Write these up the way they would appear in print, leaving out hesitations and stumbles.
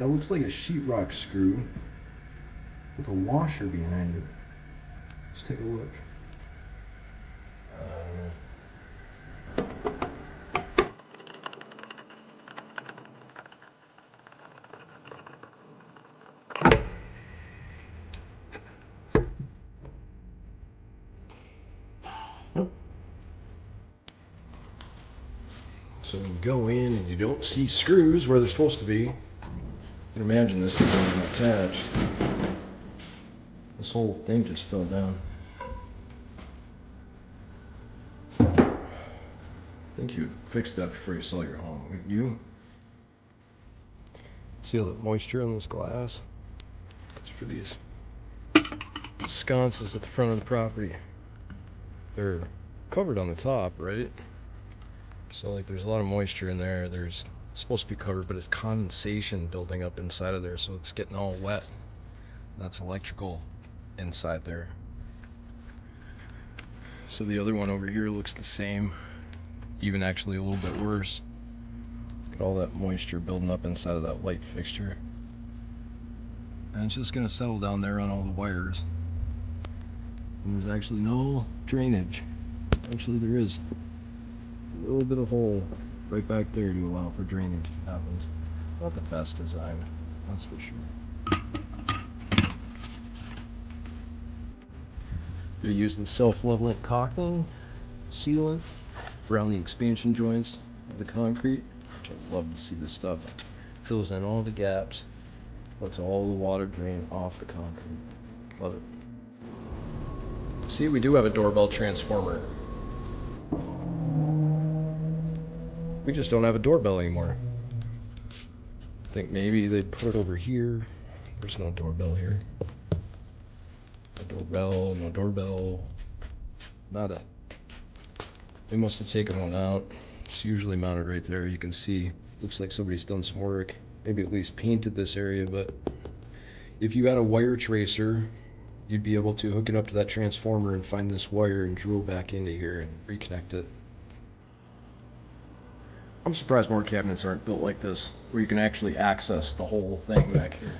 That looks like a sheetrock screw with a washer behind it. Let's take a look. So when you go in and you don't see screws where they're supposed to be, you can imagine this is attached. This whole thing just fell down. I think you would fix that before you sell your home, wouldn't you? See all the moisture on this glass? It's for these sconces at the front of the property. They're covered on the top, right? So like there's a lot of moisture in there. There's supposed to be covered, but it's condensation building up inside of there, so it's getting all wet. That's electrical inside there. So the other one over here looks the same, even actually a little bit worse. Look at all that moisture building up inside of that light fixture. And it's just gonna settle down there on all the wires. And there's actually no drainage. Actually there is a little bit of hole right back there to allow for drainage if it happens. Not the best design, that's for sure. They're using self-leveling caulking sealant around the expansion joints of the concrete, which I love to see this stuff. Fills in all the gaps, lets all the water drain off the concrete. Love it. See, we do have a doorbell transformer. We just don't have a doorbell anymore. I think maybe they'd put it over here. There's no doorbell here. No doorbell, no doorbell. Nada. They must have taken one out. It's usually mounted right there. You can see, looks like somebody's done some work. Maybe at least painted this area, but if you had a wire tracer, you'd be able to hook it up to that transformer and find this wire and drill back into here and reconnect it. I'm surprised more cabinets aren't built like this, where you can actually access the whole thing back here.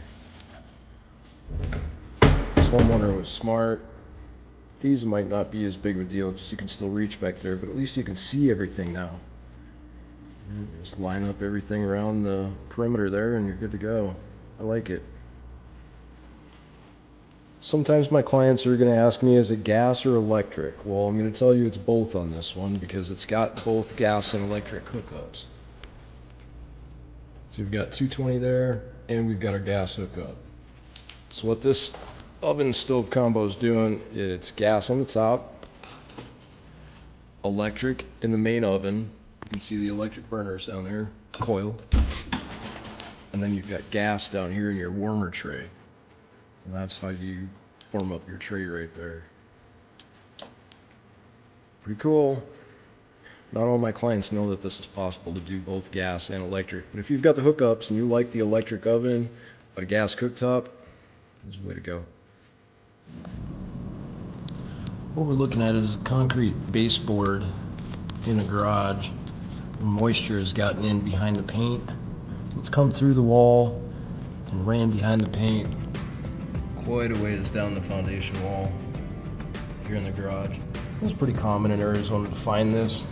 This homeowner was smart. These might not be as big of a deal, because you can still reach back there, but at least you can see everything now. And just line up everything around the perimeter there and you're good to go. I like it. Sometimes my clients are going to ask me, is it gas or electric? Well, I'm going to tell you it's both on this one because it's got both gas and electric hookups. So we've got 220 there and we've got our gas hookup. So what this oven stove combo is doing, it's gas on the top, electric in the main oven. You can see the electric burners down there, coil. And then you've got gas down here in your warmer tray. And that's how you warm up your tray right there. Pretty cool. Not all my clients know that this is possible to do both gas and electric. But if you've got the hookups and you like the electric oven, but a gas cooktop, this is the way to go. What we're looking at is a concrete baseboard in a garage. Moisture has gotten in behind the paint. It's come through the wall and ran behind the paint quite a ways down the foundation wall here in the garage. It's pretty common in Arizona to find this.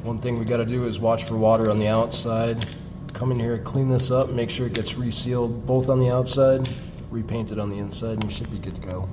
One thing we got to do is watch for water on the outside. Come in here, clean this up, make sure it gets resealed both on the outside, repaint it on the inside, and you should be good to go.